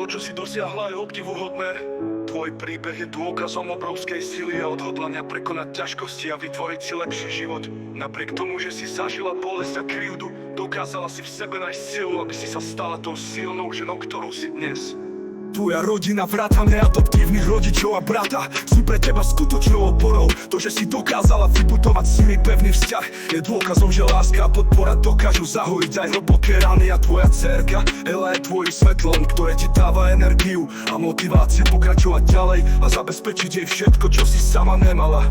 To, čo si dosiahla, je obdivuhodné. Tvoj príbeh je dôkazom obrovskej sily a odhodlania prekonať ťažkosti a vytvoriť si lepší život. Napriek tomu, že si zažila bolesť a krivdu, dokázala si v sebe nájsť silu, aby si sa stala tou silnou ženou, ktorú si dnes. Tvoja rodina, vrátane adoptívnych rodičov a brata sú pre teba skutočnou oporou. To, že si dokázala vybudovať s nimi pevný vzťah, je dôkazom, že láska a podpora dokážu zahojiť aj hlboké rany. A tvoja dcérka Ela je tvojim svetlom, ktoré ti dáva energiu a motiváciu pokračovať ďalej a zabezpečiť jej všetko, čo si sama nemala.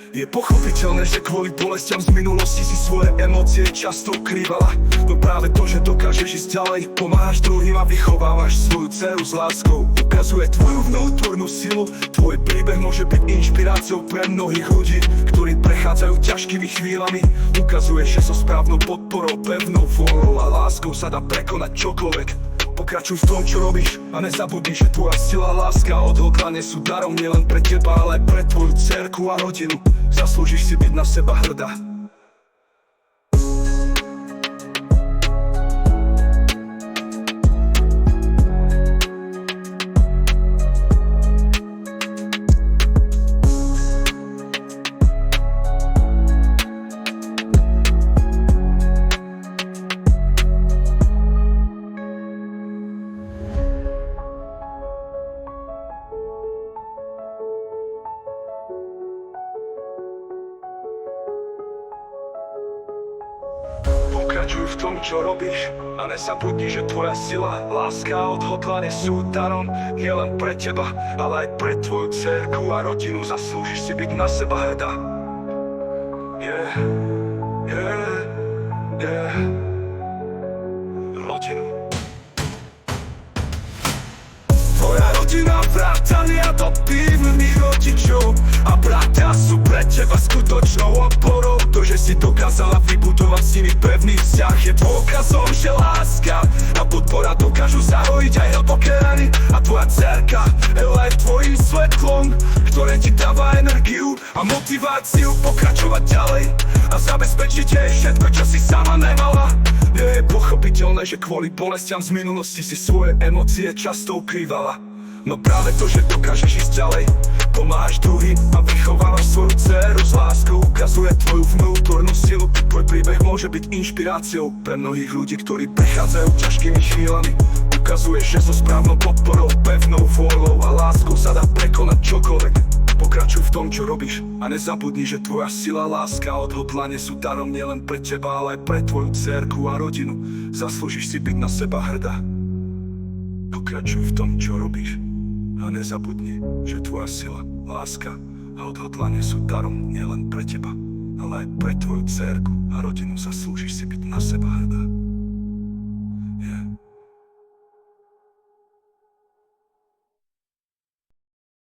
Je pochopiteľné, že kvôli bolestiam z minulosti si svoje emócie často ukrývala. No práve to, že dokážeš ísť ďalej, pomáhaš druhým a vychovávaš svoju dceru s láskou, ukazuje tvoju vnútornú silu. Tvoj príbeh môže byť inšpiráciou pre mnohých ľudí, ktorí prechádzajú ťažkými chvíľami. Ukazuje, že so správnou podporou, pevnou vôľou a láskou sa dá prekonať čokoľvek. Pokračuj v tom, čo robíš a nezabudni, že tvoja sila, láska a odhodlanie sú darom nielen pre teba, ale aj pre tvoju dcérku a rodinu. Zaslúžiš si byť na seba hrdá. Pokračuj v tom, čo robíš a nezabudni, že tvoja sila, láska a odhodlanie sú darom nielen pre teba, ale aj pre tvoju dcérku a rodinu. Zaslúžiš si byť na seba hrdá. Rodinu. Tvoja rodina, vrátane adoptívnych rodičov a bratia sú pre teba skutočnou oporou. To, že si dokázala vybudovať s nimi pevný vzťah, je dôkazom, že láska a podpora dokážu zahojiť aj hlboké rany. A tvoja dcérka Ela je tvojim svetlom, ktoré ti dáva energiu a motiváciu pokračovať ďalej a zabezpečiť jej všetko, čo si sama nemala. Je pochopiteľné, že kvôli bolestiam z minulosti si svoje emócie často ukrývala. No práve to, že dokážeš ísť ďalej, pomáhaš druhým a vychovávaš svoju dceru s láskou, ukazuje tvoju vnútornú silu. Tvoj príbeh môže byť inšpiráciou pre mnohých ľudí, ktorí prechádzajú ťažkými chvíľami. Ukazuješ, že so správnou podporou, pevnou vôľou a láskou sa dá prekonať čokoľvek. Pokračuj v tom, čo robíš a nezabudni, že tvoja sila, láska a odhodlanie sú darom nielen pre teba, ale aj pre tvoju dcérku a rodinu. Zaslúžiš si byť na seba hrdá. Pokračuj v tom, čo robíš a nezabudni, že tvoja sila, láska a odhodlanie sú darom nielen pre teba, ale aj pre tvoju dcérku a rodinu. Zaslúžiš si byť na seba hrdá.